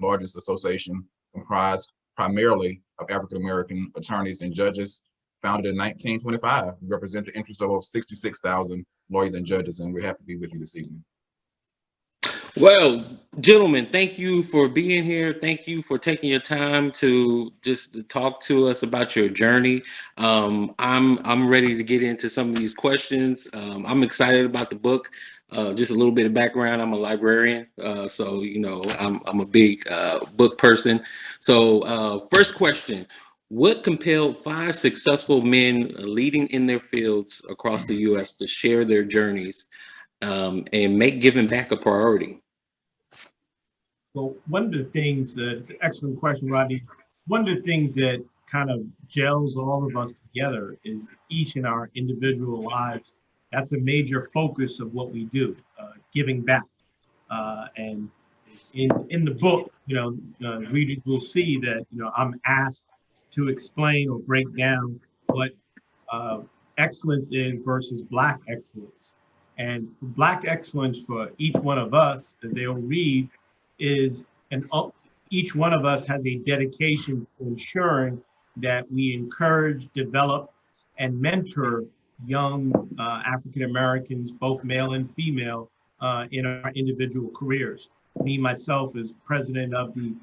largest association comprised primarily of African American attorneys and judges. Founded in 1925, we represent the interests of over 66,000 lawyers and judges, and we're happy to be with you this evening. Well, gentlemen, thank you for being here. Thank you for taking your time to just talk to us about your journey. I'm ready to get into some of these questions. I'm excited about the book. Just a little bit of background: I'm a librarian, so I'm a big book person. So, first question: what compelled five successful men leading in their fields across the U.S. to share their journeys and make giving back a priority? Well, one of the things it's an excellent question, Rodney. One of the things that kind of gels all of us together is each in our individual lives. That's a major focus of what we do, giving back. And in the book, readers will see that I'm asked to explain or break down what excellence is versus Black excellence. And Black excellence for each one of us that they'll read is each one of us has a dedication to ensuring that we encourage, develop, and mentor young African Americans, both male and female, in our individual careers. Me, myself, as president of the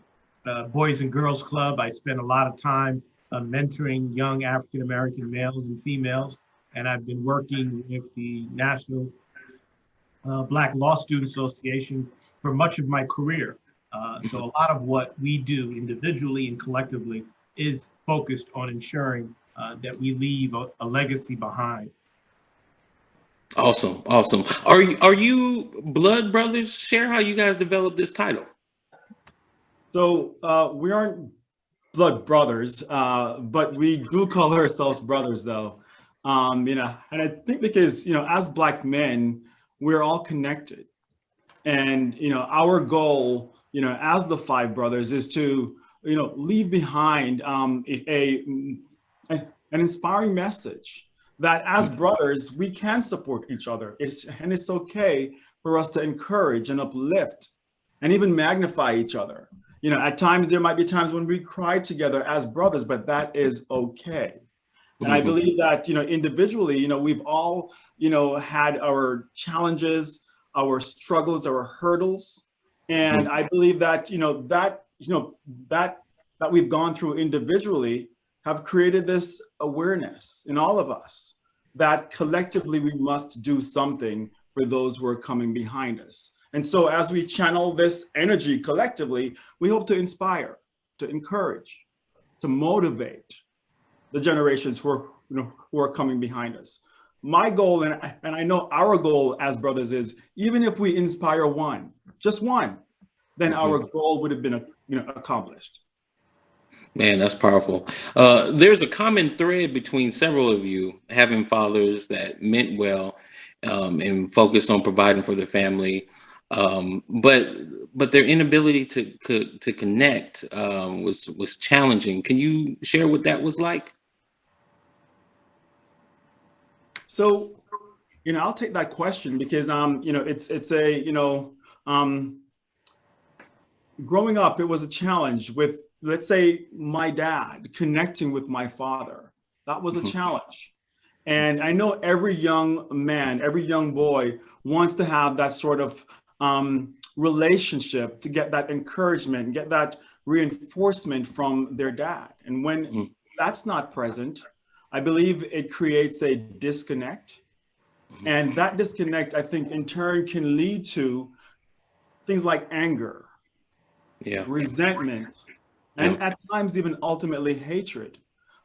Boys and Girls Club, I spend a lot of time mentoring young African American males and females, and I've been working with the National Black Law Student Association for much of my career. So a lot of what we do individually and collectively is focused on ensuring that we leave a legacy behind. Awesome. Are you blood brothers? Share how you guys developed this title. So we aren't blood brothers, but we do call ourselves brothers, though. And I think because as Black men, we're all connected, and our goal, as the five brothers, is to leave behind an inspiring message that as brothers we can support each other. It's okay for us to encourage and uplift and even magnify each other. At times there might be times when we cry together as brothers, but that is okay. And I believe that, individually, we've all, had our challenges, our struggles, our hurdles. And I believe that, that we've gone through individually have created this awareness in all of us that collectively we must do something for those who are coming behind us. And so as we channel this energy collectively, we hope to inspire, to encourage, to motivate the generations who are coming behind us. My goal, and I know our goal as brothers, is even if we inspire one, just one, then our goal would have been accomplished. Man, that's powerful. There's a common thread between several of you having fathers that meant well and focused on providing for their family, but their inability to connect was challenging. Can you share what that was like? So, I'll take that question because it's a growing up, it was a challenge with, let's say, my dad connecting with my father. That was a challenge. And I know every young man, every young boy wants to have that sort of relationship to get that encouragement, get that reinforcement from their dad. And when that's not present, I believe it creates a disconnect. And that disconnect, I think, in turn can lead to things like anger, resentment, and at times even ultimately hatred.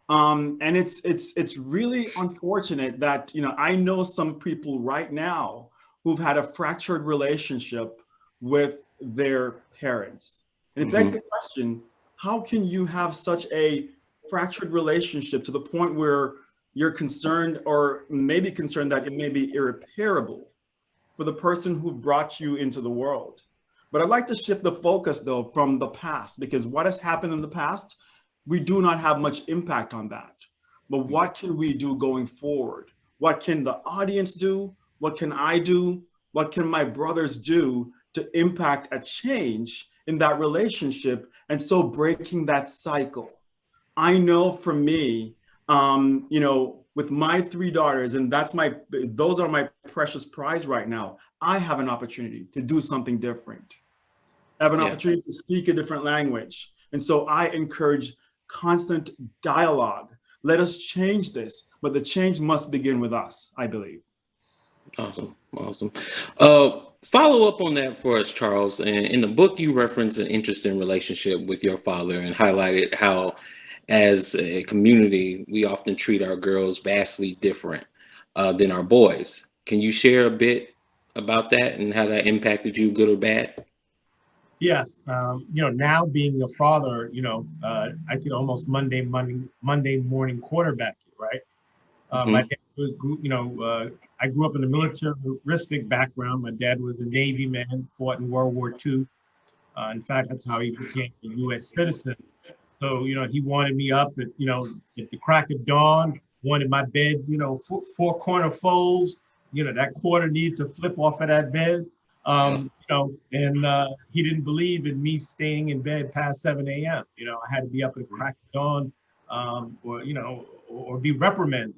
And it's really unfortunate that, I know some people right now who've had a fractured relationship with their parents. And it begs the question, how can you have such a fractured relationship to the point where you're concerned or maybe concerned that it may be irreparable for the person who brought you into the world? But I'd like to shift the focus, though, from the past, because what has happened in the past, we do not have much impact on that. But what can we do going forward? What can the audience do? What can I do? What can my brothers do to impact a change in that relationship, and so breaking that cycle. I know for me, with my 3 daughters, and those are my precious prize right now. I have an opportunity to do something different. I have an opportunity to speak a different language. And so I encourage constant dialogue. Let us change this, but the change must begin with us, I believe. Awesome. Follow up on that for us, Charles. And in the book, you reference an interesting relationship with your father and highlighted how, as a community, we often treat our girls vastly different than our boys. Can you share a bit about that and how that impacted you, good or bad? Yes. Now being a father, I could almost Monday morning quarterback it, right? My dad I grew up in a militaristic background. My dad was a Navy man, fought in World War II. In fact, that's how he became a U.S. citizen. So, he wanted me up at the crack of dawn, wanted my bed, 4 corner folds, that quarter needs to flip off of that bed. And he didn't believe in me staying in bed past 7 a.m. I had to be up at the crack of dawn, or be reprimanded.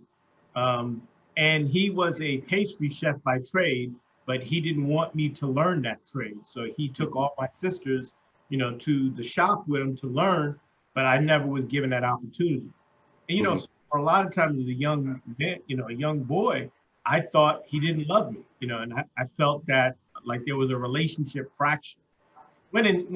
And he was a pastry chef by trade, but he didn't want me to learn that trade. So he took all my sisters, to the shop with him to learn, but I never was given that opportunity. And, so for a lot of times as a young man, a young boy, I thought he didn't love me, and I felt that like there was a relationship fracture. When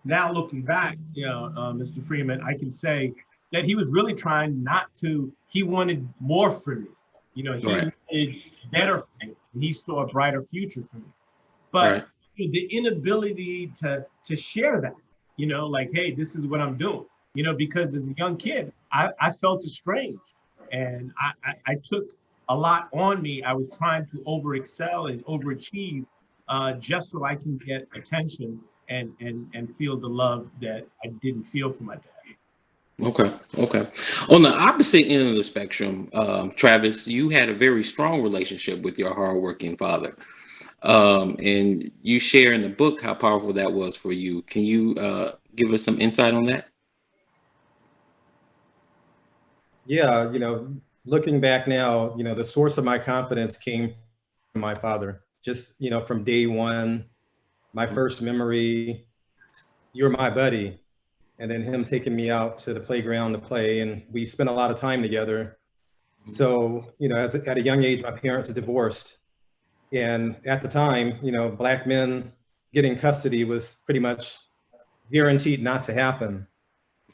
now looking back, Mr. Freeman, I can say that he was really trying not to, he wanted more for me. He wanted better for me, and he saw a brighter future for me. But the inability to share that, like, hey, this is what I'm doing, because as a young kid, I felt estranged, and I took a lot on me. I was trying to overexcel and overachieve just so I can get attention and feel the love that I didn't feel from my dad. Okay. On the opposite end of the spectrum, Travis, you had a very strong relationship with your hardworking father. And you share in the book how powerful that was for you. Can you give us some insight on that? Yeah, looking back now, the source of my confidence came from my father. Just, from day one, my first memory, you're my buddy. And then him taking me out to the playground to play. And we spent a lot of time together. So, at a young age, my parents divorced. And at the time, Black men getting custody was pretty much guaranteed not to happen.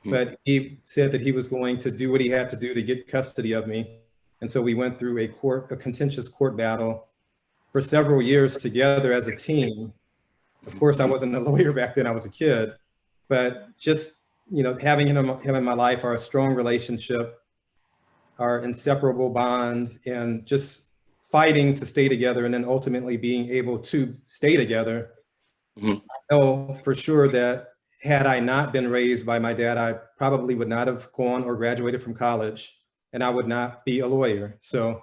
But he said that he was going to do what he had to do to get custody of me. And so we went through a contentious court battle for several years together as a team. Of course, I wasn't a lawyer back then, I was a kid, but just, having him in my life, our strong relationship, our inseparable bond, and just fighting to stay together and then ultimately being able to stay together. I know for sure that had I not been raised by my dad, I probably would not have gone or graduated from college, and I would not be a lawyer. So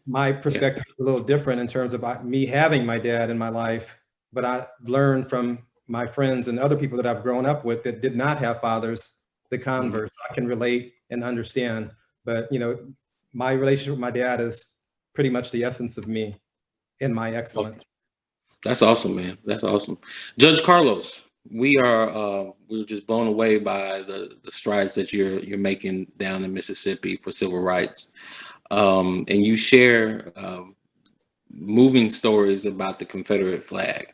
my perspective is a little different in terms of me having my dad in my life, but I learned from my friends and other people that I've grown up with that did not have fathers, the converse. I can relate and understand, but my relationship with my dad is pretty much the essence of me and my excellence. That's awesome, man. That's awesome. Judge Carlos, we're just blown away by the strides that you're making down in Mississippi for civil rights. And you share moving stories about the Confederate flag.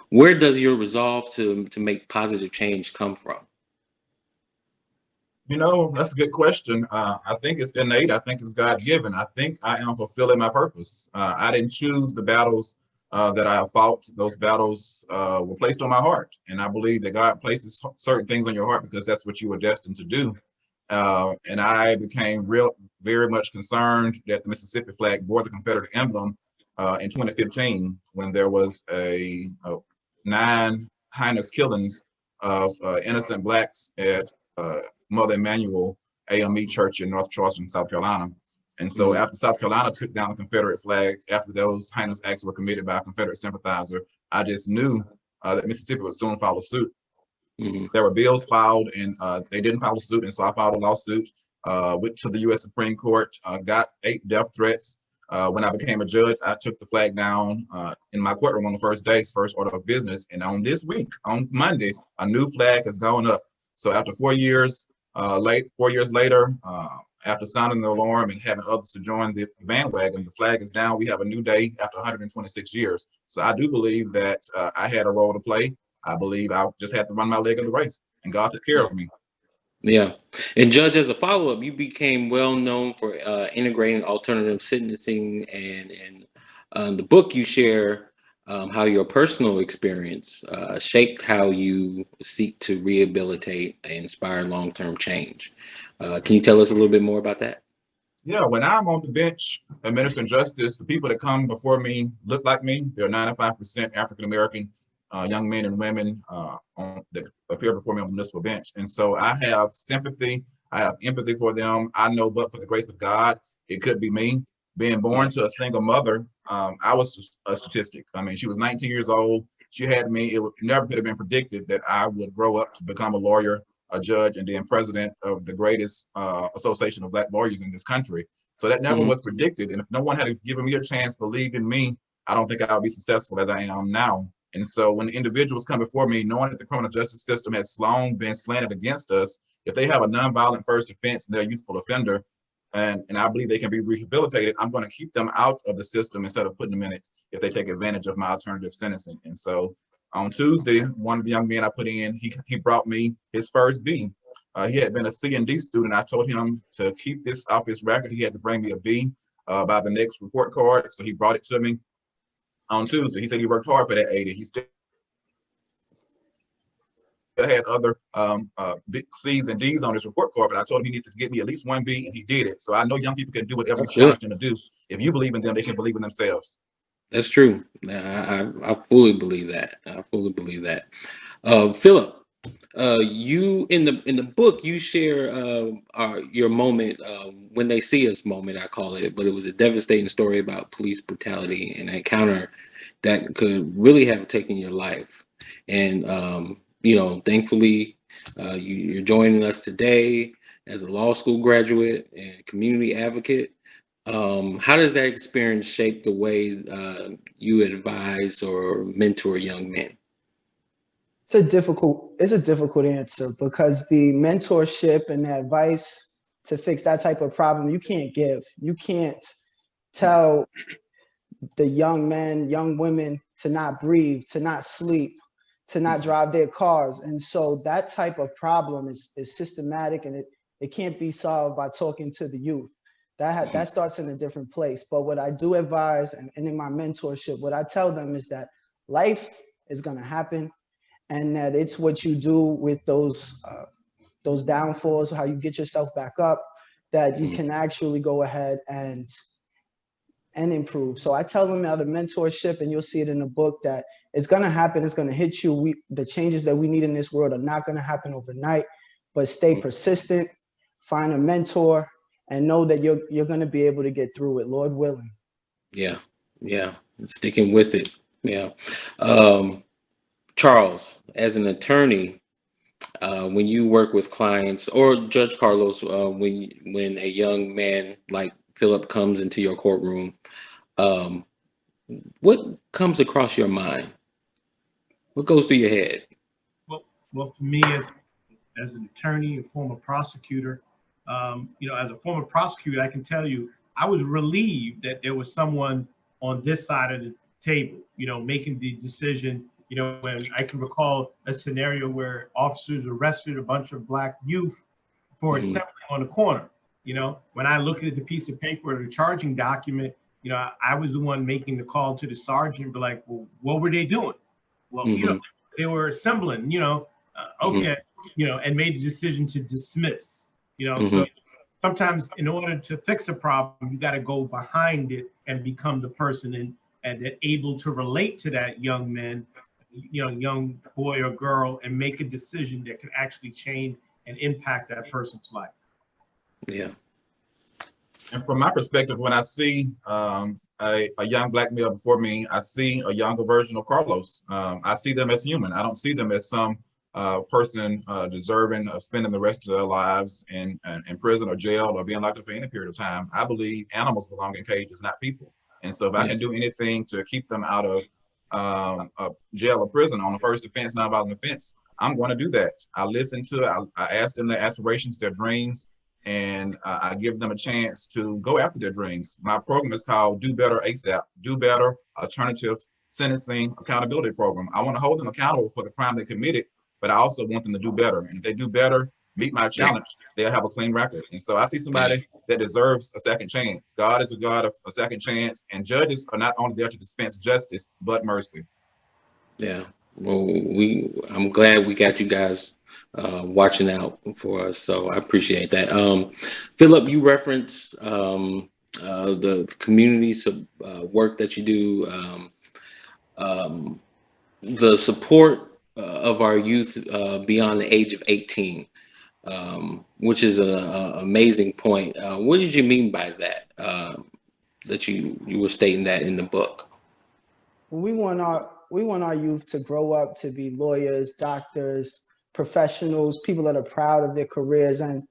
Where does your resolve to make positive change come from? That's a good question. I think it's innate. I think it's God-given. I think I am fulfilling my purpose. I didn't choose the battles that I have fought. Those battles were placed on my heart. And I believe that God places certain things on your heart because that's what you were destined to do. And I became very much concerned that the Mississippi flag bore the Confederate emblem in 2015 when there was a 9 heinous killings of innocent Blacks at Mother Emanuel AME Church in North Charleston, South Carolina. And so after South Carolina took down the Confederate flag, after those heinous acts were committed by a Confederate sympathizer, I just knew that Mississippi would soon follow suit. Mhm. There were bills filed, and they didn't follow suit, and so I filed a lawsuit. Went to the U.S. Supreme Court, got 8 death threats. When I became a judge, I took the flag down in my courtroom on the first day, first order of business. And on this week, on Monday, a new flag has gone up. So after 4 years, 4 years later, after sounding the alarm and having others to join the bandwagon, the flag is down. We have a new day after 126 years. So I do believe that I had a role to play. I believe I just had to run my leg of the race, and God took care of me. Yeah. And Judge, as a follow-up, you became well known for integrating alternative sentencing, and the book you share how your personal experience shaped how you seek to rehabilitate and inspire long-term change. Can you tell us a little bit more about that? Yeah, when I'm on the bench administering justice, the people that come before me look like me. They're 95% African American young men and women that appear before me on the municipal bench. And so I have sympathy, I have empathy for them. I know, but for the grace of God, it could be me. Being born to a single mother, I was a statistic. I mean, she was 19 years old. She had me. It never could have been predicted that I would grow up to become a lawyer, a judge, and then president of the greatest association of Black lawyers in this country. So that never was predicted. And if no one had given me a chance, believed in me, I don't think I would be successful as I am now. And so when individuals come before me, knowing that the criminal justice system has long been slanted against us, if they have a nonviolent first offense and they're a youthful offender, and I believe they can be rehabilitated, I'm going to keep them out of the system instead of putting them in it if they take advantage of my alternative sentencing. And so on Tuesday, one of the young men I put in, he brought me his first B. He had been a C and D student. I told him to keep this off his record. He had to bring me a B by the next report card. So he brought it to me on Tuesday. He said he worked hard for that 80. He still had other C's and D's on his report card, but I told him he needed to get me at least one B, and he did it. So I know young people can do whatever you challenge them to do. If you believe in them, they can believe in themselves. That's true. I fully believe that. I fully believe that. Phillip, you in the book you share your moment, when they see us moment, I call it, but it was a devastating story about police brutality and an encounter that could really have taken your life. And thankfully, you're joining us today as a law school graduate and community advocate. How does that experience shape the way you advise or mentor young men? It's a difficult answer, because the mentorship and the advice to fix that type of problem, you can't give. You can't tell the young men, young women to not breathe, to not sleep, to not drive their cars. And so that type of problem is systematic, and it can't be solved by talking to the youth. That starts in a different place. But what I do advise, and in my mentorship, what I tell them is that life is going to happen, and that it's what you do with those downfalls, how you get yourself back up, that you can actually go ahead and improve. So I tell them out of mentorship, and you'll see it in the book, that it's going to happen. It's going to hit you. The changes that we need in this world are not going to happen overnight, but stay persistent, find a mentor, and know that you're going to be able to get through it, Lord willing. Yeah. Sticking with it. Yeah. Charles, as an attorney, when you work with clients, or Judge Carlos, when a young man like Phillip comes into your courtroom, what comes across your mind? What goes through your head? Well, for me, as an attorney, a former prosecutor, as a former prosecutor, I can tell you, I was relieved that there was someone on this side of the table, making the decision. When I can recall a scenario where officers arrested a bunch of Black youth for assembling on the corner. When I looked at the piece of paper or the charging document, I was the one making the call to the sergeant, but like, well, what were they doing? Well, they were assembling, okay, and made the decision to dismiss, so sometimes in order to fix a problem, you got to go behind it and become the person and that able to relate to that young man, young boy or girl, and make a decision that can actually change and impact that person's life. Yeah. And from my perspective, when I see a a young black male before me, I see a younger version of Carlos. I see them as human. I don't see them as some person deserving of spending the rest of their lives in prison or jail or being locked up for any period of time. I believe animals belong in cages, not people. And so if I can do anything to keep them out of jail or prison on the first offense, nonviolent offense, I'm going to do that. I listen to it. I ask them their aspirations, their dreams, and I give them a chance to go after their dreams. My program is called Do Better ASAP, Do Better Alternative Sentencing Accountability Program. I want to hold them accountable for the crime they committed, but I also want them to do better. And if they do better, meet my challenge, they'll have a clean record. And so I see somebody that deserves a second chance. God is a God of a second chance, and judges are not only there to dispense justice, but mercy. Yeah. Well, I'm glad we got you guys watching out for us. So I appreciate that. Phillip, you reference the community work that you do, the support of our youth beyond the age of 18, which is an amazing point. What did you mean by that? That you were stating that in the book? We want our youth to grow up to be lawyers, doctors, professionals, people that are proud of their careers. And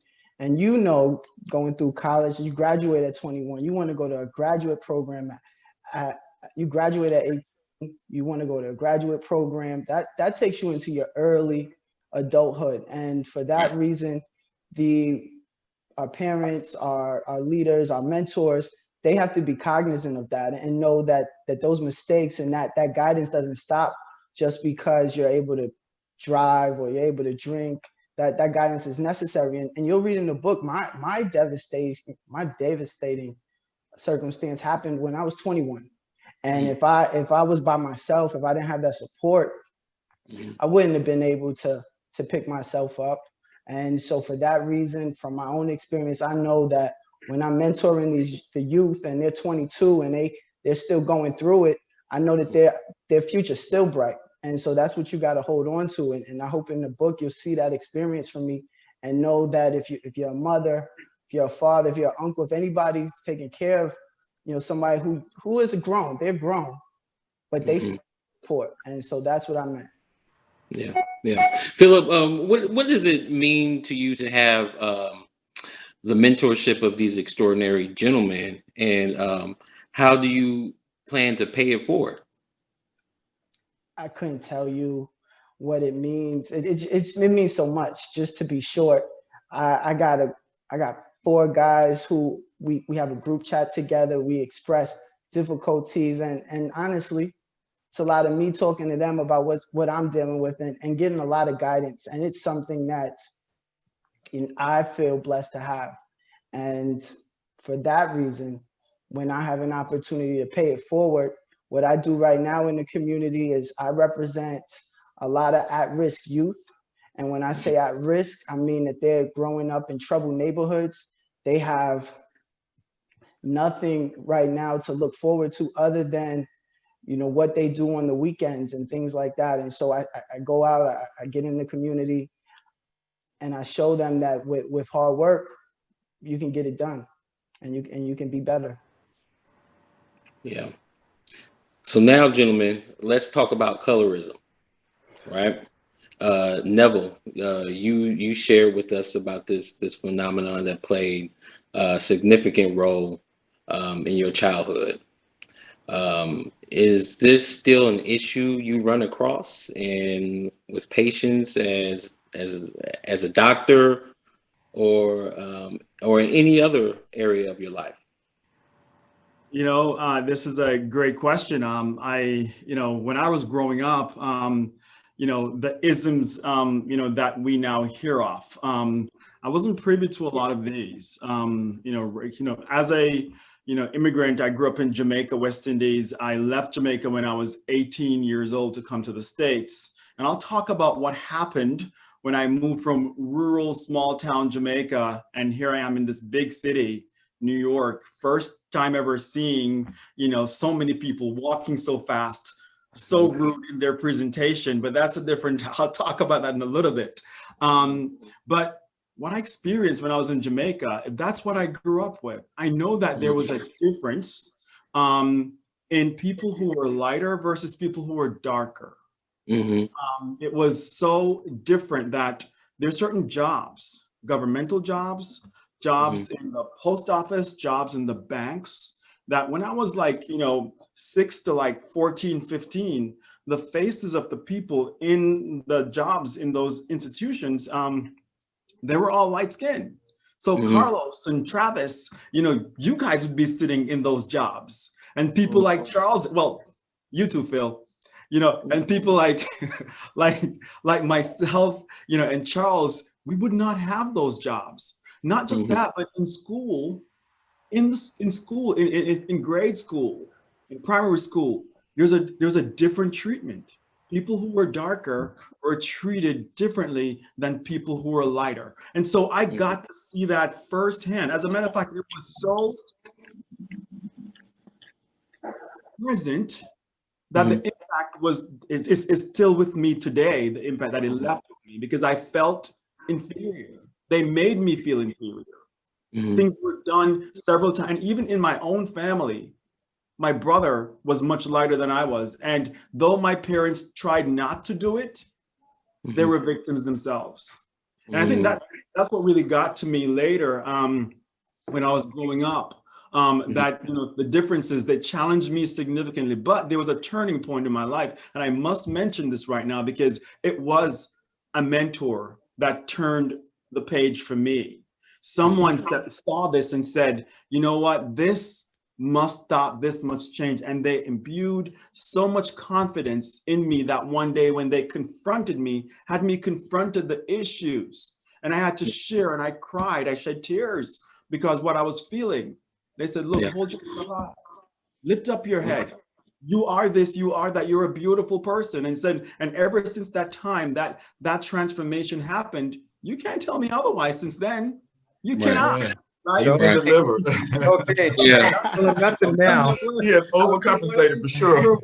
going through college, you graduate at 21, you want to go to a graduate program. You graduate at 18, you want to go to a graduate program. That takes you into your early adulthood. And for that reason, our parents, our leaders, our mentors, they have to be cognizant of that and know that those mistakes and that guidance doesn't stop just because you're able to drive or you're able to drink. That guidance is necessary. And you'll read in the book, my devastating circumstance happened when I was 21. And if I was by myself, if I didn't have that support, I wouldn't have been able to pick myself up. And so for that reason, from my own experience, I know that when I'm mentoring the youth and they're 22 and they're still going through it, I know that their future's still bright. And so that's what you got to hold on to. And I hope in the book you'll see that experience from me and know that if you're a mother, if you're a father, if you're an uncle, if anybody's taking care of somebody who is grown, they're grown, but they still support. And so that's what I meant. Yeah. Phillip, what does it mean to you to have the mentorship of these extraordinary gentlemen, and how do you plan to pay it forward? I couldn't tell you what it means. It means so much. Just to be short, I got 4 guys who we have a group chat together. We express difficulties, and honestly, it's a lot of me talking to them about what I'm dealing with and getting a lot of guidance. And it's something that I feel blessed to have. And for that reason, when I have an opportunity to pay it forward, what I do right now in the community is I represent a lot of at-risk youth. And when I say at risk, I mean that they're growing up in troubled neighborhoods. They have nothing right now to look forward to other than what they do on the weekends and things like that. And so I go out, I get in the community, and I show them that with hard work, you can get it done, and you can be better. Yeah. So now, gentlemen, let's talk about colorism, right? Neville, you shared with us about this phenomenon that played a significant role in your childhood. Is this still an issue you run across and with patients as a doctor or in any other area of your life? This is a great question. When I was growing up, the isms, that we now hear of, I wasn't privy to a lot of these. As a immigrant, I grew up in Jamaica, West Indies. I left Jamaica when I was 18 years old to come to the States. And I'll talk about what happened when I moved from rural, small town Jamaica, and here I am in this big city, New York, first time ever seeing, so many people walking so fast, so rude in their presentation, but that's I'll talk about that in a little bit. But what I experienced when I was in Jamaica, if that's what I grew up with, I know that there was a difference in people who were lighter versus people who were darker. Mm-hmm. It was so different that there's certain jobs, governmental jobs, jobs in the post office, jobs in the banks, that when I was like, 6 to like 14, 15, the faces of the people in the jobs in those institutions, they were all light skinned. So Carlos and Travis, you guys would be sitting in those jobs. And people like Charles, well, you too, Phil, and people like like myself, and Charles, we would not have those jobs. Not just that, but in school, in grade school, in primary school, there's a different treatment. People who were darker were treated differently than people who were lighter. And so I got to see that firsthand. As a matter of fact, it was so present that the impact is still with me today, the impact that it left with me, because I felt inferior. They made me feel inferior. Things were done several times. And even in my own family, my brother was much lighter than I was. And though my parents tried not to do it, they were victims themselves. And I think that's what really got to me later, when I was growing up, that, the differences that challenged me significantly. But there was a turning point in my life. And I must mention this right now because it was a mentor that turned the page for me. Someone saw this and said, you know what, this must stop, this must change. And they imbued so much confidence in me that one day when they confronted me, had me confronted the issues, and I had to share, and I cried, I shed tears because what I was feeling. They said, look, hold your head up, lift up your head. You are this, you are that, you're a beautiful person. And ever since that time, that transformation happened, you can't tell me otherwise since then. You cannot. Right? He's been delivered. Okay. Nothing now. He has overcompensated for sure.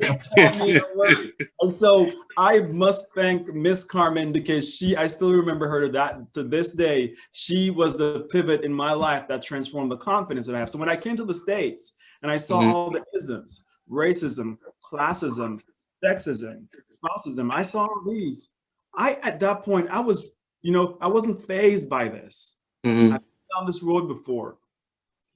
And so I must thank Miss Carmen because I still remember her to this day. She was the pivot in my life that transformed the confidence that I have. So when I came to the States and I saw all the isms, racism, classism, sexism, classism, I saw all these. At that point, I was, I wasn't fazed by this. I've been down this road before.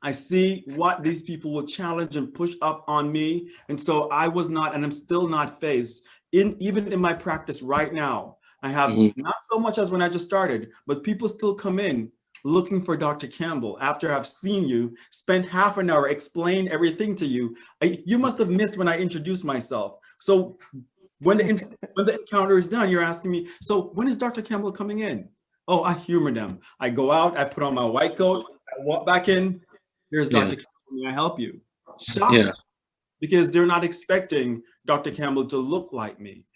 I see what these people will challenge and push up on me. And so I was not, and I'm still not fazed. Even in my practice right now, I have not so much as when I just started, but people still come in looking for Dr. Campbell after I've seen you, spent half an hour, explain everything to you. You must have missed when I introduced myself. So when the encounter is done, you're asking me, so when is Dr. Campbell coming in? Oh, I humor them. I go out, I put on my white coat, I walk back in, here's Dr. Campbell, may I help you? Shocked, because they're not expecting Dr. Campbell to look like me.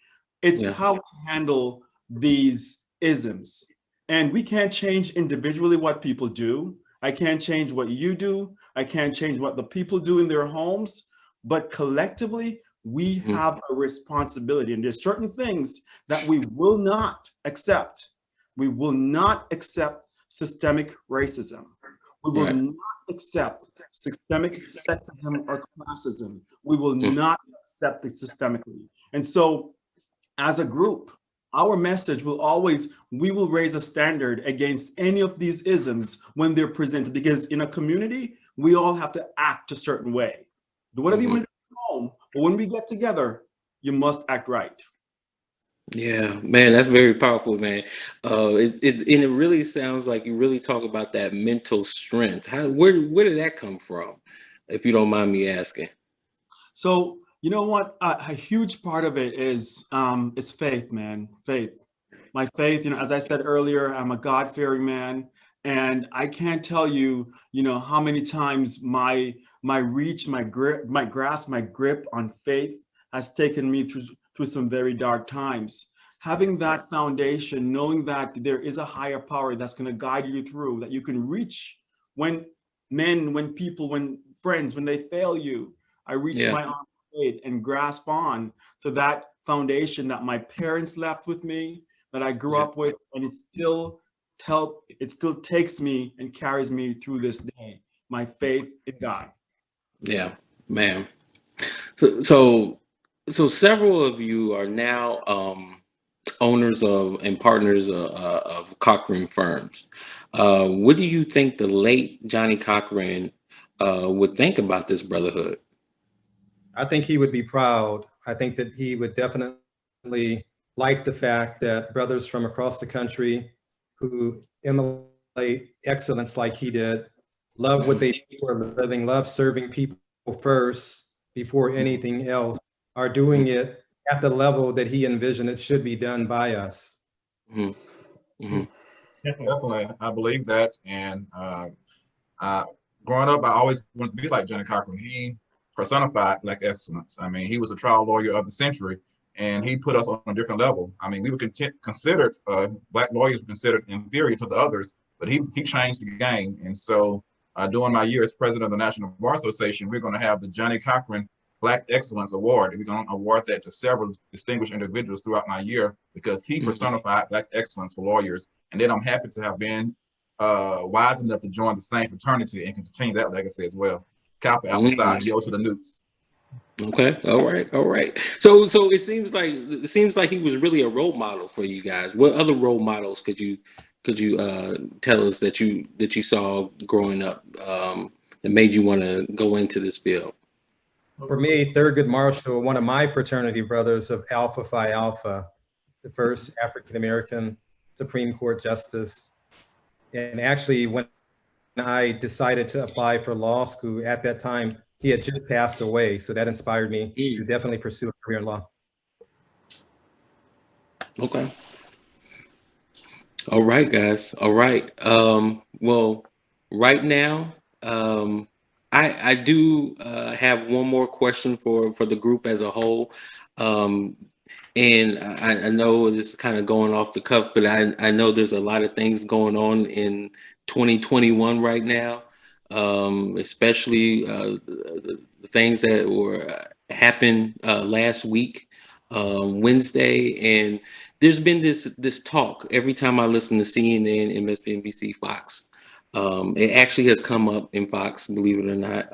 It's how we handle these isms. And we can't change individually what people do. I can't change what you do. I can't change what the people do in their homes, but collectively, we have a responsibility. And there's certain things that we will not accept. We will not accept systemic racism. We will not accept systemic sexism or classism. We will not accept it systemically. And so as a group, our message will always, we will raise a standard against any of these isms when they're presented, because in a community, we all have to act a certain way. Do whatever you want to do at home, but when we get together, you must act right. Yeah, man, that's very powerful, man. And it really sounds like you really talk about that mental strength. Where did that come from, if you don't mind me asking? So, you know what? A huge part of it is faith, man. Faith. My faith, as I said earlier, I'm a God-fearing man, and I can't tell you, how many times my reach, my grasp, my grip on faith has taken me through some very dark times. Having that foundation, knowing that there is a higher power that's going to guide you through, that you can reach when friends, when they fail you. I reach my arm of faith and grasp on to that foundation that my parents left with me, that I grew up with, and it still takes me and carries me through this day. My faith in God. Yeah. Man. So several of you are now owners of and partners of Cochrane firms. What do you think the late Johnny Cochran would think about this brotherhood? I think he would be proud. I think that he would definitely like the fact that brothers from across the country who emulate excellence like he did, love what they do for a living, love serving people first before anything else, are doing it at the level that he envisioned it should be done by us. Mm-hmm. Mm-hmm. Definitely, I believe that. And growing up, I always wanted to be like Johnny Cochran. He personified Black excellence. I mean, he was a trial lawyer of the century, and he put us on a different level. I mean, we were considered, Black lawyers were considered inferior to the others, but he changed the game. And so during my year as president of the National Bar Association, we're going to have the Johnny Cochran Black Excellence Award. And we're going to award that to several distinguished individuals throughout my year because he personified Black excellence for lawyers. And then I'm happy to have been wise enough to join the same fraternity and continue that legacy as well. Kappa Alpha Psi, yo to the newts. Okay, all right. So it seems like he was really a role model for you guys. What other role models could you tell us that you saw growing up that made you want to go into this field? For me, Thurgood Marshall, one of my fraternity brothers of Alpha Phi Alpha, the first African-American Supreme Court justice. And actually, when I decided to apply for law school at that time, he had just passed away. So that inspired me to definitely pursue a career in law. Okay. All right, guys. All right. Well, right now, I do have one more question for the group as a whole. And I know this is kind of going off the cuff, but I know there's a lot of things going on in 2021 right now, especially the things that were happened last week, Wednesday, and there's been this talk every time I listen to CNN, MSNBC, Fox. It actually has come up in Fox, believe it or not.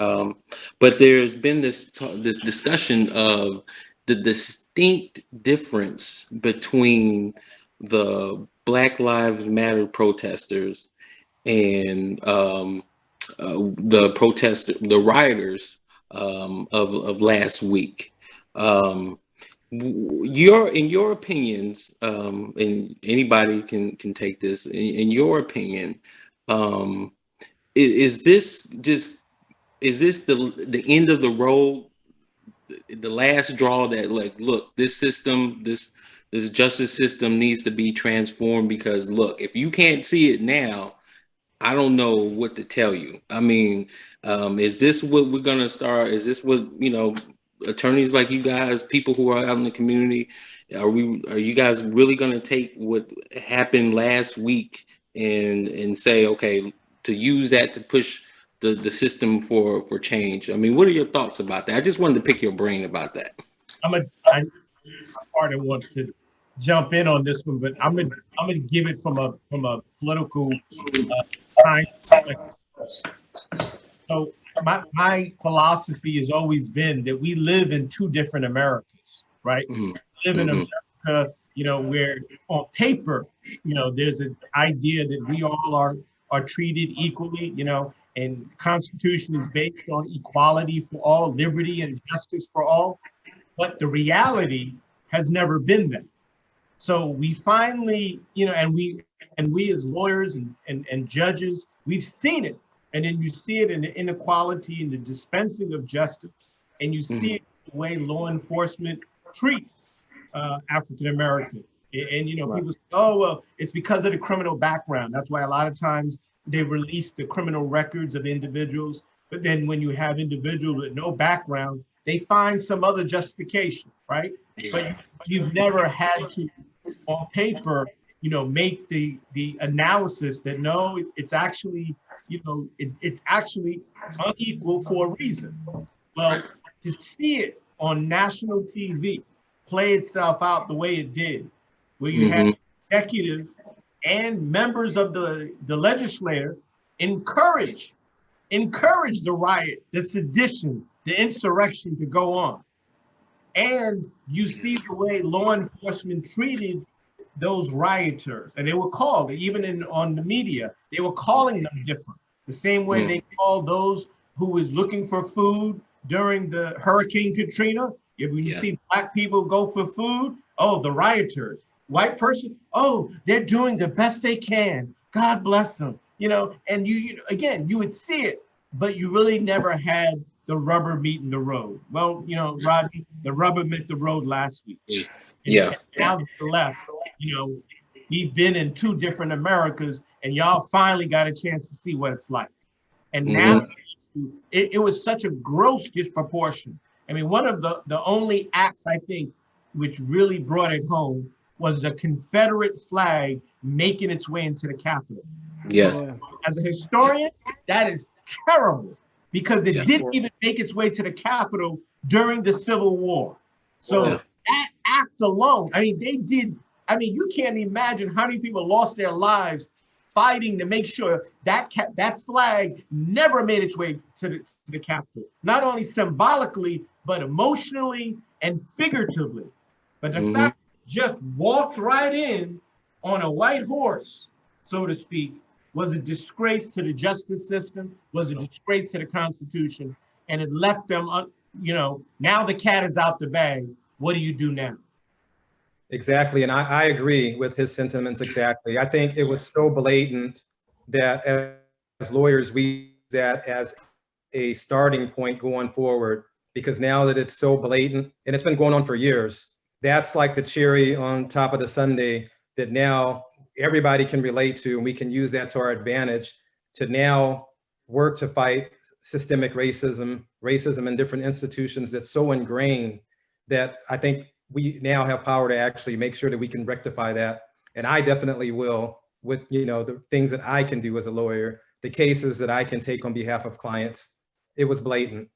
But there's been this discussion of the distinct difference between the Black Lives Matter protesters and the rioters of last week. In your opinions, and anybody can take this. In your opinion, is this the end of the road? The last draw that, like, look, this justice system needs to be transformed because, look, if you can't see it now, I don't know what to tell you. I mean, is this what we're gonna start? Is this what, attorneys like you guys, people who are out in the community, are you guys really gonna take what happened last week and say, okay, to use that to push the system for change? I mean, what are your thoughts about that? I just wanted to pick your brain about that. I want to jump in on this one, but I'm gonna give it from a political time. So my philosophy has always been that we live in two different Americas, right? We live in America, where on paper, there's an idea that we all are treated equally, and the Constitution is based on equality for all, liberty and justice for all. But the reality has never been that. So we finally, and we as lawyers and judges, we've seen it. And then you see it in the inequality in the dispensing of justice. And you see it in the way law enforcement treats African Americans. And people say, oh, well, it's because of the criminal background. That's why a lot of times they release the criminal records of individuals. But then when you have individuals with no background, they find some other justification, right? But you've never had to, on paper, make the analysis that no, it's actually, it's actually unequal for a reason. Well, to see it on national TV play itself out the way it did, where you had executives and members of the legislature encourage the riot, the sedition, the insurrection to go on. And you see the way law enforcement treated those rioters, and they were called, even on the media, they were calling them different. The same way they called those who was looking for food during the Hurricane Katrina. If you see black people go for food, oh, the rioters. White person, oh, they're doing the best they can. God bless them. You know, and again, you would see it, but you really never had the rubber meeting the road. Well, you know, Rodney, the rubber met the road last week. And now the left, you know, he's been in 2 different Americas, and y'all finally got a chance to see what it's like. And now it was such a gross disproportion. I mean, one of the only acts I think which really brought it home was the Confederate flag making its way into the Capitol. Yes. As a historian, that is terrible, because it didn't even make its way to the Capitol during the Civil War. So that act alone, I mean, you can't imagine how many people lost their lives fighting to make sure that flag never made its way to the Capitol. Not only symbolically, but emotionally and figuratively. But the fact just walked right in on a white horse, so to speak, was a disgrace to the justice system, was a disgrace to the Constitution, and it left them, you know, now the cat is out the bag. What do you do now? Exactly, and I agree with his sentiments exactly. I think it was so blatant that as lawyers, we use that as a starting point going forward, because now that it's so blatant, and it's been going on for years, that's like the cherry on top of the sundae that now everybody can relate to, and we can use that to our advantage to now work to fight systemic racism in different institutions that's so ingrained that I think we now have power to actually make sure that we can rectify that. And I definitely will, with, you know, the things that I can do as a lawyer, the cases that I can take on behalf of clients. It was blatant.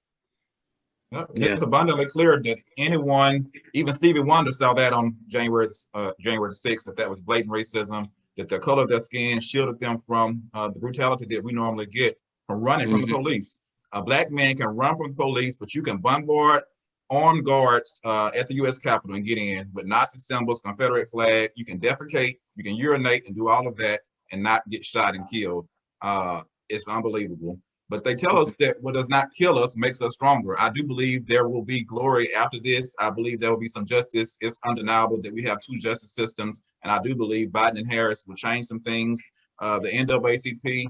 It's abundantly clear that anyone, even Stevie Wonder, saw that on January the 6th, that that was blatant racism, that the color of their skin shielded them from the brutality that we normally get from running from the police. A black man can run from the police, but you can bombard armed guards at the U.S. Capitol and get in with Nazi symbols, Confederate flag. You can defecate, you can urinate and do all of that and not get shot and killed. It's unbelievable. But they tell us that what does not kill us makes us stronger. I do believe there will be glory after this. I believe there will be some justice. It's undeniable that we have 2 justice systems. And I do believe Biden and Harris will change some things. The NAACP,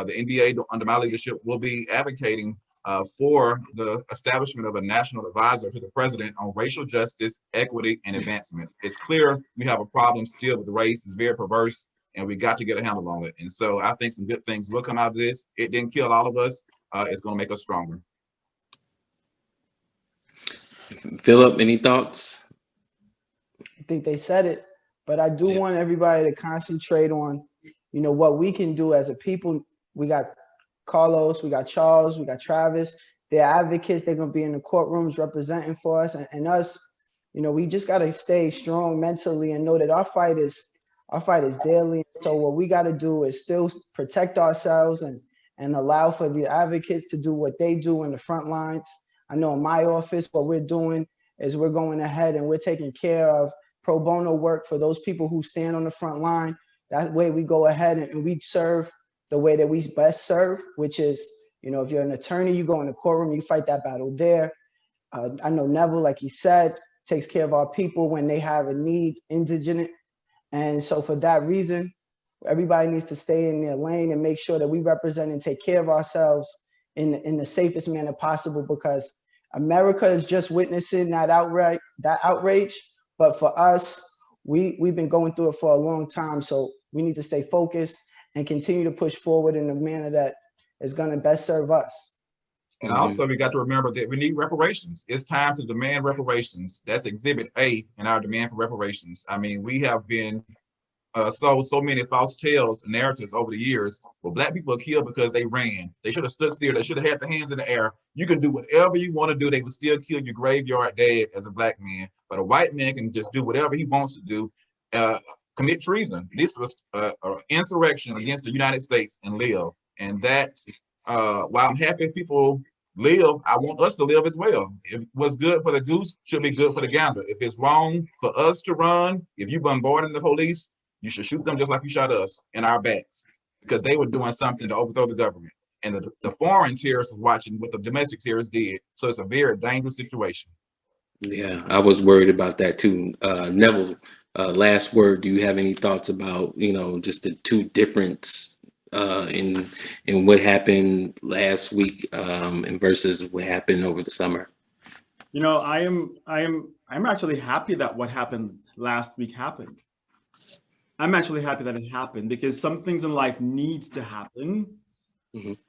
the NBA, under my leadership, will be advocating for the establishment of a national advisor to the president on racial justice, equity, and advancement. It's clear we have a problem still with the race. It's very perverse, and we got to get a handle on it. And so I think some good things will come out of this. It didn't kill all of us. It's going to make us stronger. Phillip, any thoughts? I think they said it, but I do want everybody to concentrate on, you know, what we can do as a people. We got Carlos, we got Charles, we got Travis. They're advocates. They're going to be in the courtrooms representing for us, and us. You know, we just got to stay strong mentally and know that our fight is daily. So what we got to do is still protect ourselves and allow for the advocates to do what they do in the front lines. I know in my office, what we're doing is we're going ahead and we're taking care of pro bono work for those people who stand on the front line. That way we go ahead and we serve the way that we best serve, which is, you know, if you're an attorney, you go in the courtroom, you fight that battle there. I know Neville, like he said, takes care of our people when they have a need, indigent. And so for that reason, everybody needs to stay in their lane and make sure that we represent and take care of ourselves in the safest manner possible, because America is just witnessing that outrage. But for us, we've been going through it for a long time. So we need to stay focused and continue to push forward in a manner that is going to best serve us. And also, we got to remember that we need reparations. It's time to demand reparations. That's Exhibit A in our demand for reparations. I mean, we have been sold so many false tales and narratives over the years. Well, black people are killed because they ran. They should have stood still. They should have had their hands in the air. You can do whatever you want to do. They will still kill you graveyard dead as a black man. But a white man can just do whatever he wants to do. Commit treason. This was an insurrection against the United States and live. And that, while I'm happy people live, I want us to live as well. If what's good for the goose should be good for the gander. If it's wrong for us to run, if you bombarding the police, you should shoot them just like you shot us in our backs, because they were doing something to overthrow the government. And the foreign terrorists was watching what the domestic terrorists did. So it's a very dangerous situation. Yeah, I was worried about that too. Neville, last word. Do you have any thoughts about, just the two difference in what happened last week and versus what happened over the summer? I'm actually happy that what happened last week happened. I'm actually happy that it happened, because some things in life needs to happen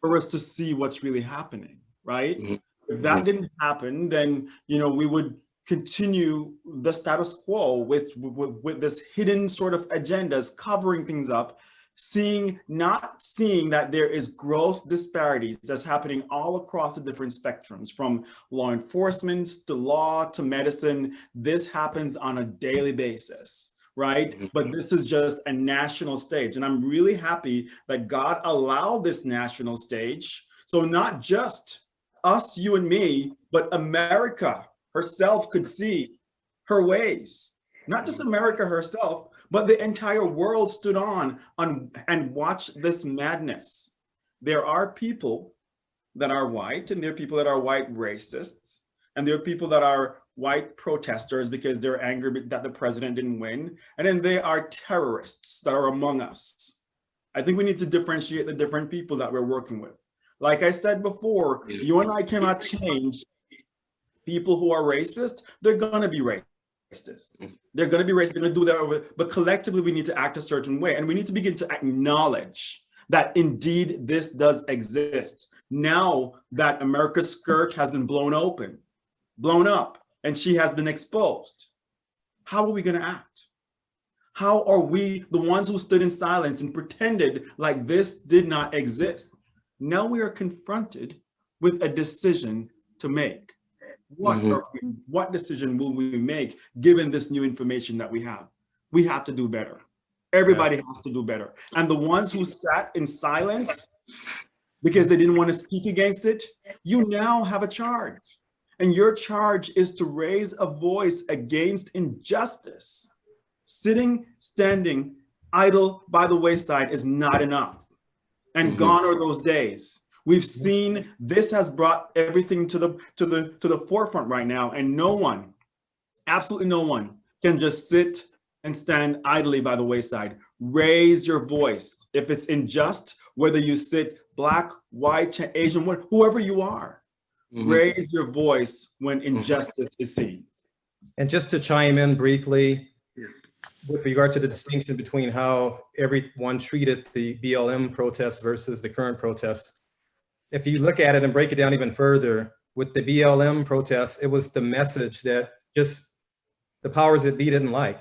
for us to see what's really happening, right? If that didn't happen, then we would continue the status quo with this hidden sort of agendas, covering things up, not seeing that there is gross disparities that's happening all across the different spectrums, from law enforcement to law to medicine. This happens on a daily basis, right? But this is just a national stage. And I'm really happy that God allowed this national stage. So not just us, you and me, but America herself could see her ways. Not just America herself, but the entire world stood on and watched this madness. There are people that are white, and there are people that are white racists, and there are people that are white protesters because they're angry that the president didn't win. And then there are terrorists that are among us. I think we need to differentiate the different people that we're working with. Like I said before, you and I cannot change people who are racist. They're going to be racist. They're going to be racist. They're going to do that. But collectively, we need to act a certain way. And we need to begin to acknowledge that indeed this does exist. Now that America's skirt has been blown up, and she has been exposed, how are we going to act? How are we, the ones who stood in silence and pretended like this did not exist? Now we are confronted with a decision to make. What decision will we make given this new information that we have? We have to do better. Everybody has to do better. And the ones who sat in silence because they didn't want to speak against it, you now have a charge. And your charge is to raise a voice against injustice. Sitting, standing, idle by the wayside is not enough. And gone are those days. We've seen this has brought everything to the forefront right now, and no one, absolutely no one, can just sit and stand idly by the wayside. Raise your voice. If it's unjust, whether you sit black, white, Asian, whoever you are, raise your voice when injustice is seen. And just to chime in briefly, with regard to the distinction between how everyone treated the BLM protests versus the current protests, if you look at it and break it down even further, with the BLM protests, it was the message that just the powers that be didn't like.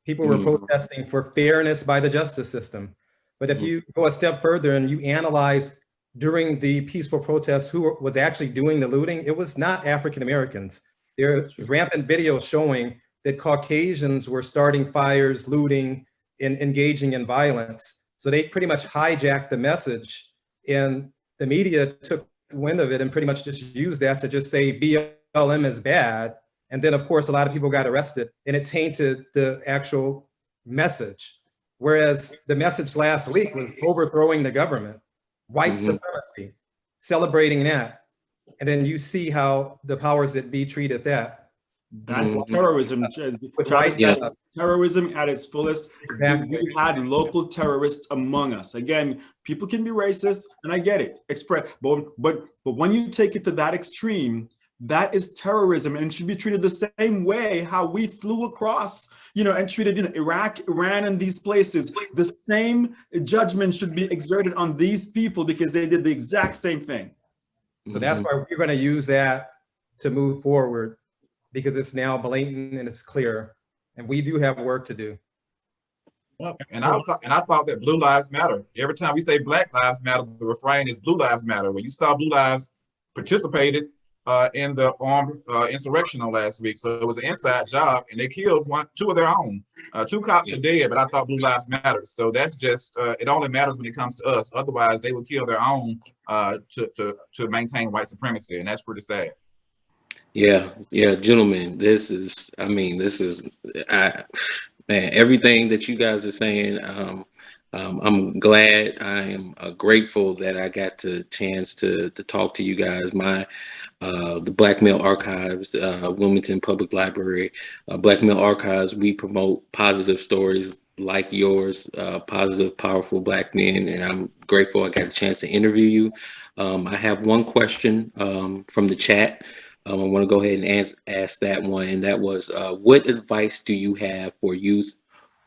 People were protesting for fairness by the justice system. But if you go a step further and you analyze during the peaceful protests who was actually doing the looting, it was not African Americans. There is rampant video showing that Caucasians were starting fires, looting, and engaging in violence. So they pretty much hijacked the message, and the media took wind of it and pretty much just used that to just say BLM is bad. And then of course, a lot of people got arrested, and it tainted the actual message. Whereas the message last week was overthrowing the government, white supremacy, celebrating that. And then you see how the powers that be treated that. That's terrorism. Terrorism at its fullest. We had local terrorists among us. Again, people can be racist, and I get it. But when you take it to that extreme, that is terrorism, and it should be treated the same way how we flew across, and treated Iraq, Iran, and these places. The same judgment should be exerted on these people because they did the exact same thing. So that's why we're going to use that to move forward, because it's now blatant and it's clear, and we do have work to do. And I thought that Blue Lives Matter. Every time we say Black Lives Matter, the refrain is Blue Lives Matter. When you saw Blue Lives participated in the armed insurrection on last week. So it was an inside job, and they killed two of their own. Two cops are dead, but I thought Blue Lives Matter. So that's just it only matters when it comes to us. Otherwise, they would kill their own to maintain white supremacy, and that's pretty sad. Yeah, yeah, gentlemen, man, everything that you guys are saying. I'm glad. I am grateful that I got the chance to talk to you guys. The Black Male Archives, Wilmington Public Library, Black Male Archives. We promote positive stories like yours, positive, powerful Black men, and I'm grateful I got a chance to interview you. I have one question from the chat. I want to go ahead and ask that one, and that was, what advice do you have for youth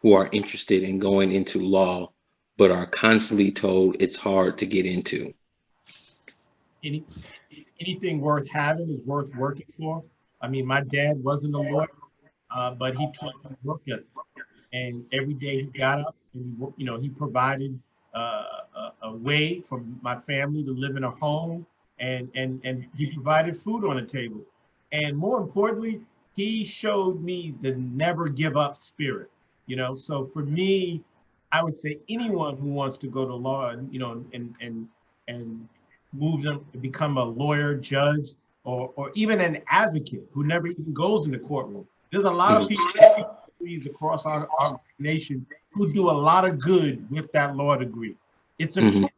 who are interested in going into law, but are constantly told it's hard to get into? Anything worth having is worth working for. I mean, my dad wasn't a lawyer, but he taught me work ethic. And every day he got up and, he provided a way for my family to live in a home, and he provided food on the table. And more importantly, he showed me the never give up spirit. So for me, I would say anyone who wants to go to law and move them to become a lawyer, judge, or even an advocate who never even goes in the courtroom. There's a lot of people across our nation who do a lot of good with that law degree. It's a tool.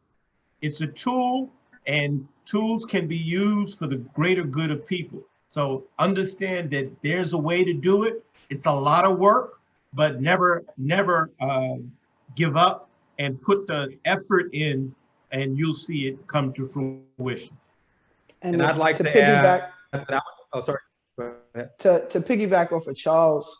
It's a tool, and tools can be used for the greater good of people. So understand that there's a way to do it. It's a lot of work, but never give up and put the effort in, and you'll see it come to fruition. And I'd like to piggyback. Oh, sorry. Go ahead. To piggyback off of Charles,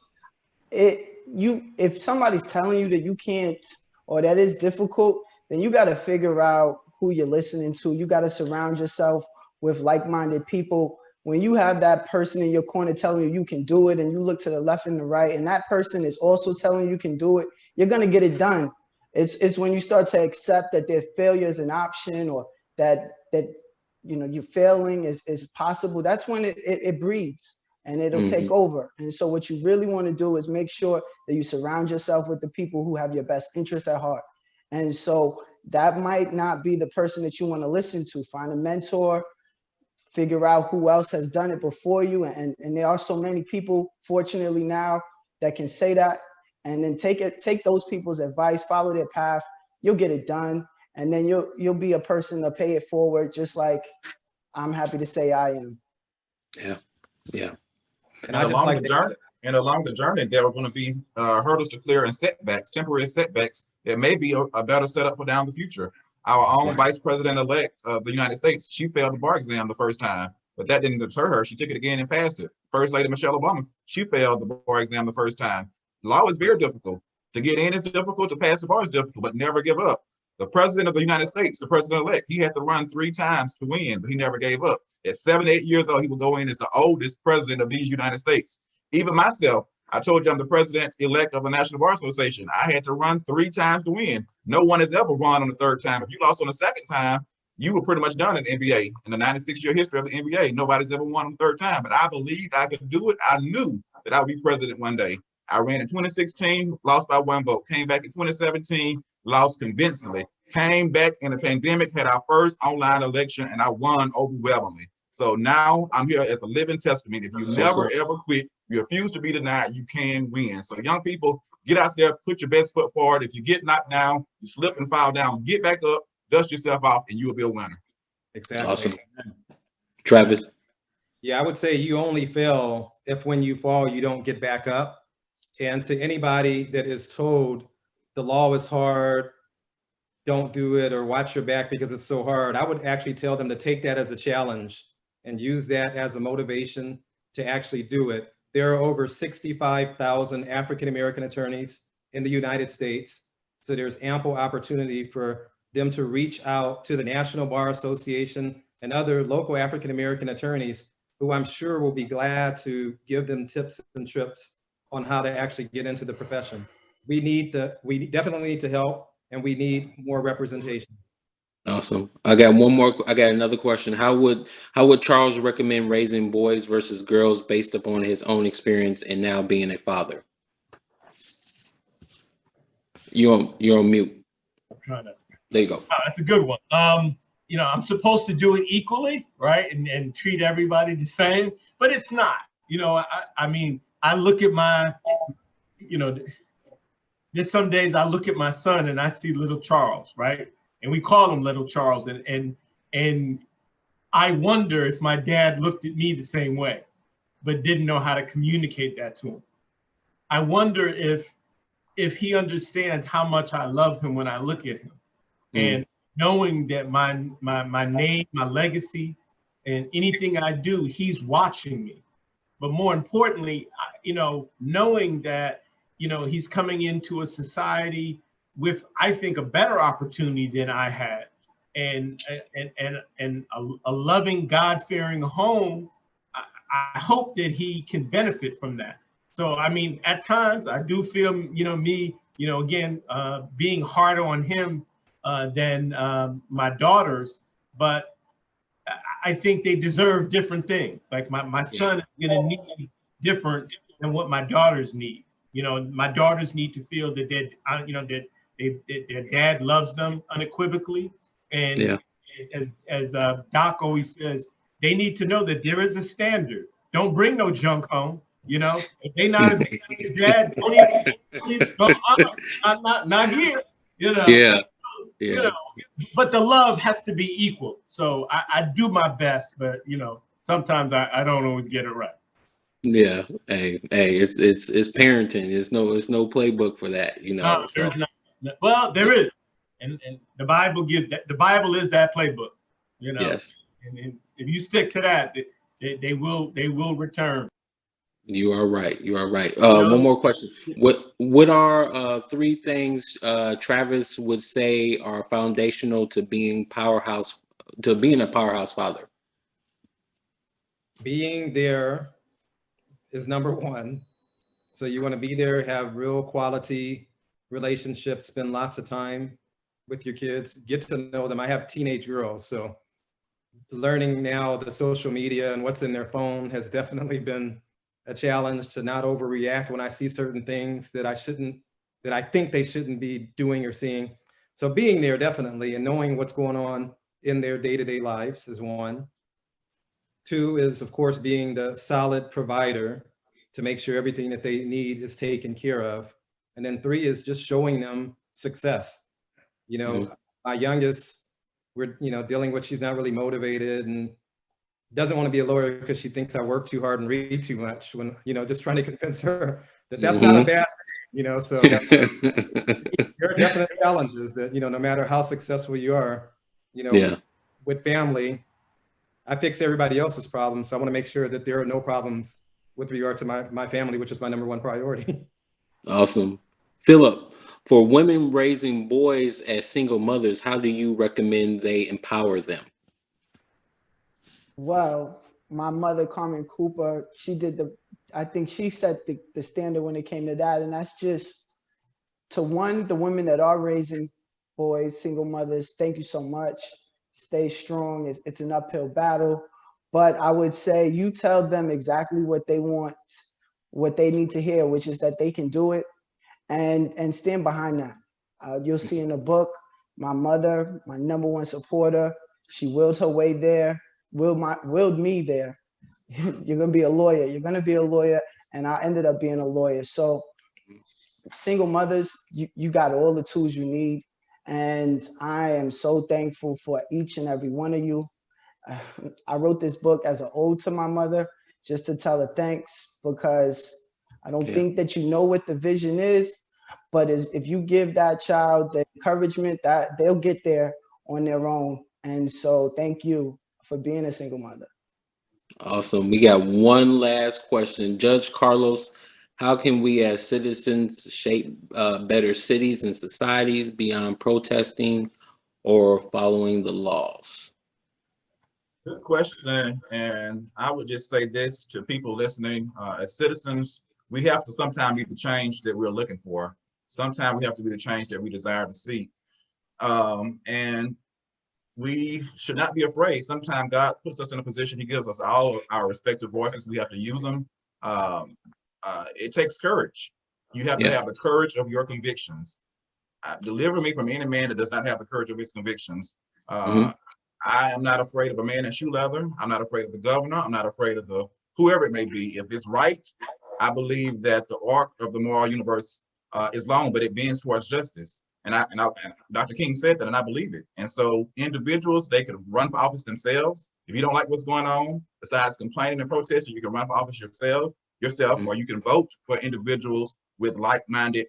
if somebody's telling you that you can't or that is difficult, then you got to figure out who you're listening to. You got to surround yourself with like-minded people. When you have that person in your corner telling you can do it, and you look to the left and the right, and that person is also telling you can do it, you're going to get it done. It's when you start to accept that their failure is an option, or that you're failing is possible. That's when it breeds and it'll take over. And so what you really want to do is make sure that you surround yourself with the people who have your best interests at heart. And so that might not be the person that you want to listen to. Find a mentor, figure out who else has done it before you. And there are so many people, fortunately now, that can say that. And then take those people's advice, follow their path. You'll get it done. And then you'll be a person to pay it forward, just like I'm happy to say I am. Yeah, yeah. And along the journey, there are going to be hurdles to clear and setbacks, temporary setbacks. It may be a better setup for down the future. Our own Vice President-elect of the United States, she failed the bar exam the first time, but that didn't deter her. She took it again and passed it. First Lady Michelle Obama, she failed the bar exam the first time. Law is very difficult. To get in is difficult, to pass the bar is difficult, but never give up. The President of the United States, the President-elect, he had to run 3 times to win, but he never gave up. At 78 years old, he will go in as the oldest president of these United States. Even myself, I told you I'm the President-elect of the National Bar Association. I had to run 3 times to win. No one has ever run on the 3rd time. If you lost on the 2nd time, you were pretty much done in the NBA. In the 96-year history of the NBA, nobody's ever won on the 3rd time. But I believed I could do it. I knew that I would be president one day. I ran in 2016, lost by 1 vote. Came back in 2017, lost convincingly. Came back in the pandemic, had our first online election, and I won overwhelmingly. So now I'm here as a living testament. If you never ever quit, you refuse to be denied, you can win. So young people, get out there, put your best foot forward. If you get knocked down, you slip and fall down, get back up, dust yourself off, and you will be a winner. Exactly. Awesome. Travis? Yeah, I would say you only fail if when you fall, you don't get back up. And to anybody that is told the law is hard, don't do it, or watch your back because it's so hard, I would actually tell them to take that as a challenge and use that as a motivation to actually do it. There are over 65,000 African-American attorneys in the United States. So there's ample opportunity for them to reach out to the National Bar Association and other local African-American attorneys who I'm sure will be glad to give them tips and trips on how to actually get into the profession. We definitely need to help, and we need more representation. Awesome. I got one more. I got another question. How would Charles recommend raising boys versus girls based upon his own experience and now being a father? You're on mute. I'm trying to. There you go. Oh, that's a good one. I'm supposed to do it equally, right? And treat everybody the same, but it's not. I mean, I look at my, there's some days I look at my son and I see little Charles, right? And we call him little Charles. And I wonder if my dad looked at me the same way, but didn't know how to communicate that to him. I wonder if he understands how much I love him when I look at him. And knowing that my name, my legacy, and anything I do, he's watching me. But more importantly, knowing that, he's coming into a society with, I think, a better opportunity than I had, and a loving, God-fearing home. I hope that he can benefit from that. So, I mean, at times I do feel, me, again, being harder on him than my daughters, but I think they deserve different things. Like my son is gonna need different than what my daughters need. My daughters need to feel that their dad loves them unequivocally, and as Doc always says, they need to know that there is a standard. Don't bring no junk home. If they not as big as your dad, not here. Yeah. But the love has to be equal. So I do my best, but sometimes I don't always get it right. Yeah. Hey, it's parenting. It's no playbook for that, No, so. there's not. Well, there is. And the Bible the Bible is that playbook, Yes. And if you stick to that, they will return. You are right. One more question. What are 3 things Travis would say are foundational to being a powerhouse father? Being there is number one. So you want to be there, have real quality relationships, spend lots of time with your kids, get to know them. I have teenage girls, so learning now the social media and what's in their phone has definitely been a challenge to not overreact when I see certain things that I think they shouldn't be doing or seeing. So being there definitely, and knowing what's going on in their day-to-day lives is one. 2 is, of course, being the solid provider to make sure everything that they need is taken care of. And then 3 is just showing them success. My youngest, we're dealing with, she's not really motivated and doesn't want to be a lawyer because she thinks I work too hard and read too much, when just trying to convince her that that's not a bad thing, so there are definite challenges that no matter how successful you are, with family, I fix everybody else's problems, so I want to make sure that there are no problems with regard to my family, which is my number one priority. Awesome. Phillip, for women raising boys as single mothers, how do you recommend they empower them? Well, my mother, Carmen Cooper, I think she set the standard when it came to that. And that's just the women that are raising boys, single mothers, thank you so much. Stay strong. It's an uphill battle. But I would say you tell them exactly what they want, what they need to hear, which is that they can do it, and stand behind that. You'll see in the book, my mother, my number one supporter, she willed her way there. Willed me there. You're gonna be a lawyer. And I ended up being a lawyer. So single mothers, you got all the tools you need. And I am so thankful for each and every one of you. I wrote this book as an ode to my mother, just to tell her thanks, because I don't think that you know what the vision is, but if you give that child the encouragement, that they'll get there on their own. And so thank you for being a single mother. Awesome. We got one last question. Judge Carlos, how can we as citizens shape better cities and societies beyond protesting or following the laws? Good question. And I would just say this to people listening, as citizens, we have to sometimes be the change that we're looking for. Sometimes we have to be the change that we desire to see. And we should not be afraid. Sometimes God puts us in a position, he gives us all our respective voices. We have to use them. It takes courage. You have to have the courage of your convictions. Deliver me from any man that does not have the courage of his convictions. I am not afraid of a man in shoe leather. I'm not afraid of the governor. I'm not afraid of the whoever it may be. If it's right, I believe that the arc of the moral universe is long, but it bends towards justice. And Dr. King said that, and I believe it. And so individuals, they could run for office themselves. If you don't like what's going on, besides complaining and protesting, you can run for office yourself, or you can vote for individuals with like-minded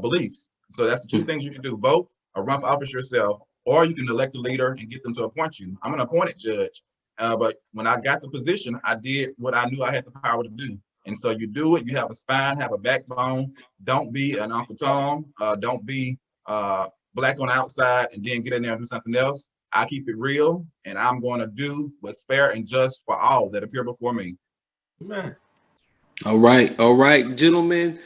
beliefs. So that's the two things you can do: vote or run for office yourself, or you can elect a leader and get them to appoint you. I'm an appointed judge, but when I got the position, I did what I knew I had the power to do. And so you do it. You have a spine, have a backbone. Don't be an Uncle Tom. Don't be black on the outside and then get in there and do something else. I keep it real, and I'm going to do what's fair and just for all that appear before me. Amen. All right, gentlemen.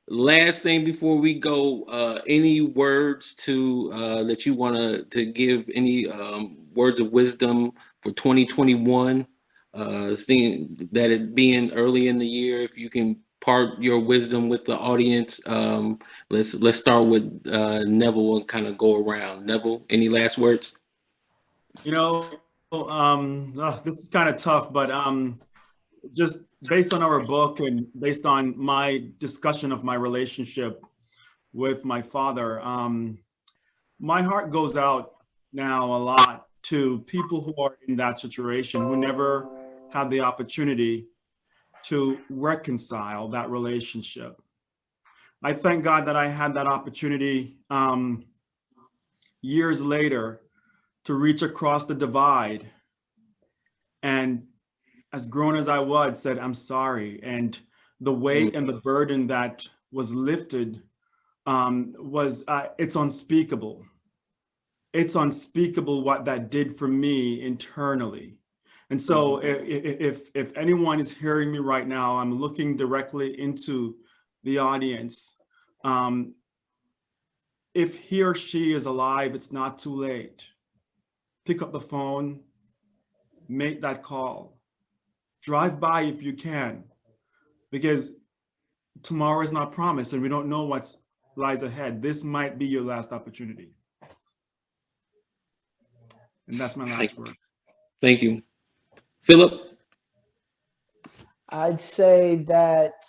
Last thing before we go, any words to that you want to give? Any words of wisdom for 2021? Seeing that it being early in the year, if you can part your wisdom with the audience. Let's start with Neville and kind of go around. Neville, any last words? This is kind of tough, but just based on our book and based on my discussion of my relationship with my father, my heart goes out now a lot to people who are in that situation, who never had the opportunity to reconcile that relationship. I thank God that I had that opportunity years later to reach across the divide, and as grown as I was, said, I'm sorry. And the weight and the burden that was lifted it's unspeakable. It's unspeakable what that did for me internally. And so if anyone is hearing me right now, I'm looking directly into the audience. If he or she is alive, it's not too late. Pick up the phone, make that call. Drive by if you can, because tomorrow is not promised and we don't know what lies ahead. This might be your last opportunity. And that's my last word. Thank you. Phillip? I'd say that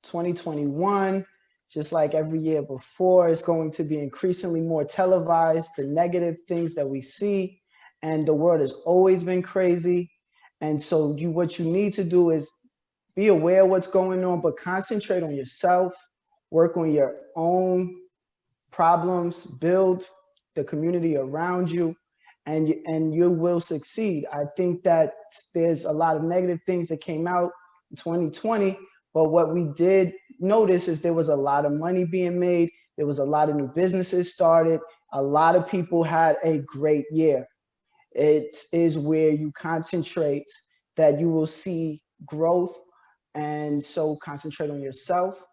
2021, just like every year before, is going to be increasingly more televised, the negative things that we see, and the world has always been crazy. And so what you need to do is be aware of what's going on, but concentrate on yourself, work on your own problems, build the community around you, and you will succeed. I think that there's a lot of negative things that came out in 2020, but what we did notice is there was a lot of money being made. There was a lot of new businesses started. A lot of people had a great year. It is where you concentrate that you will see growth. And so concentrate on yourself.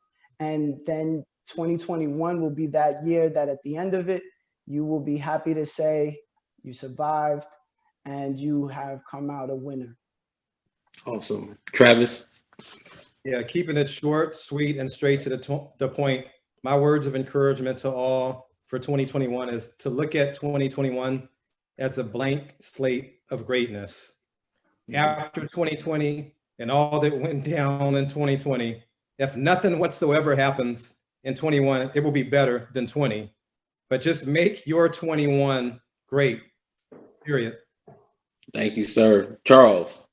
And then 2021 will be that year that at the end of it, you will be happy to say you survived and you have come out a winner. Awesome. Travis? Yeah, keeping it short, sweet, and straight to the point. My words of encouragement to all for 2021 is to look at 2021 as a blank slate of greatness. After 2020 and all that went down in 2020, if nothing whatsoever happens in 21, it will be better than 20. But just make your 21 great, period. Thank you, sir. Charles?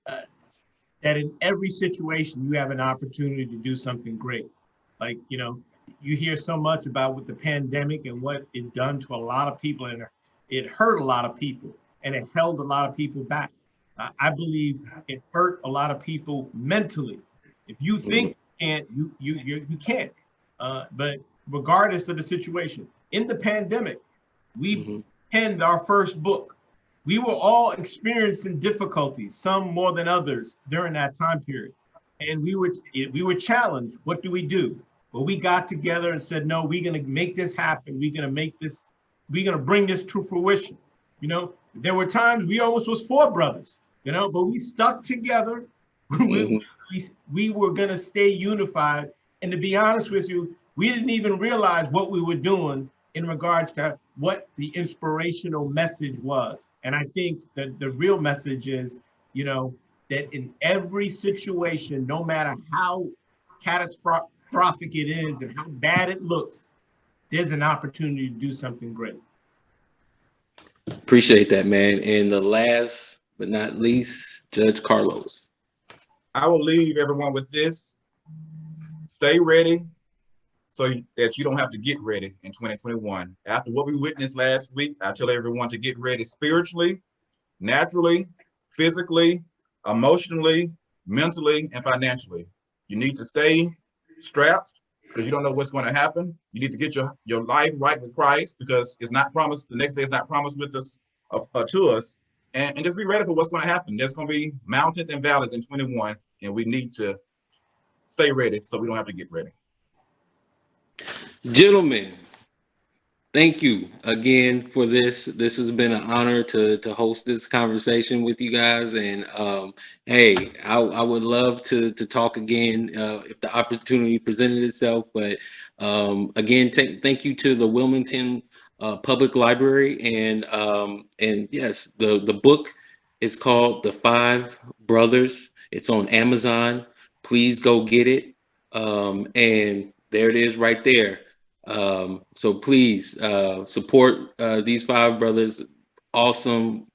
That in every situation, you have an opportunity to do something great. Like, you hear so much about with the pandemic and what it done to a lot of people, and it hurt a lot of people, and it held a lot of people back. I believe it hurt a lot of people mentally. If you think you can't. But regardless of the situation, in the pandemic, we penned our first book. We were all experiencing difficulties, some more than others, during that time period, and we were challenged. What do we do? but we got together and said, no, we're going to make this happen. We're going to bring this to fruition. You know, there were times we almost was 4 brothers, you know, but we stuck together. We were going to stay unified. And to be honest with you, we didn't even realize what we were doing in regards to what the inspirational message was. And I think that the real message is, you know, that in every situation, no matter how catastrophic it is and how bad it looks, there's an opportunity to do something great. Appreciate that, man. And the last but not least, Judge Carlos. I will leave everyone with this. Stay ready so that you don't have to get ready in 2021. After what we witnessed last week, I tell everyone to get ready spiritually, naturally, physically, emotionally, mentally, and financially. You need to stay strapped because you don't know what's going to happen. You need to get your life right with Christ because it's not promised. The next day is not promised with us to us. And just be ready for what's going to happen. There's going to be mountains and valleys in 21, and we need to stay ready so we don't have to get ready. Gentlemen, thank you again for this. This has been an honor to host this conversation with you guys. And hey, I would love to talk again if the opportunity presented itself. But again, thank you to the Wilmington Public Library. And yes, the book is called The Five Brothers. It's on Amazon. Please go get it. And there it is right there. So please support these 5 brothers. Awesome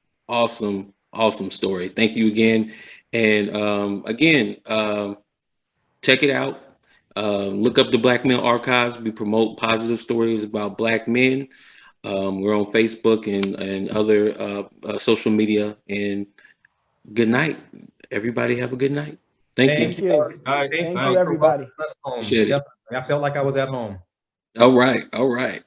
story. Thank you again. And again, check it out. Look up the Black Male Archives. We promote positive stories about Black men. We're on Facebook and other social media. And good night. Everybody have a good night. Thank you. All right, Thank thanks. you, everybody. Home. Appreciate it. Definitely. I felt like I was at home. All right.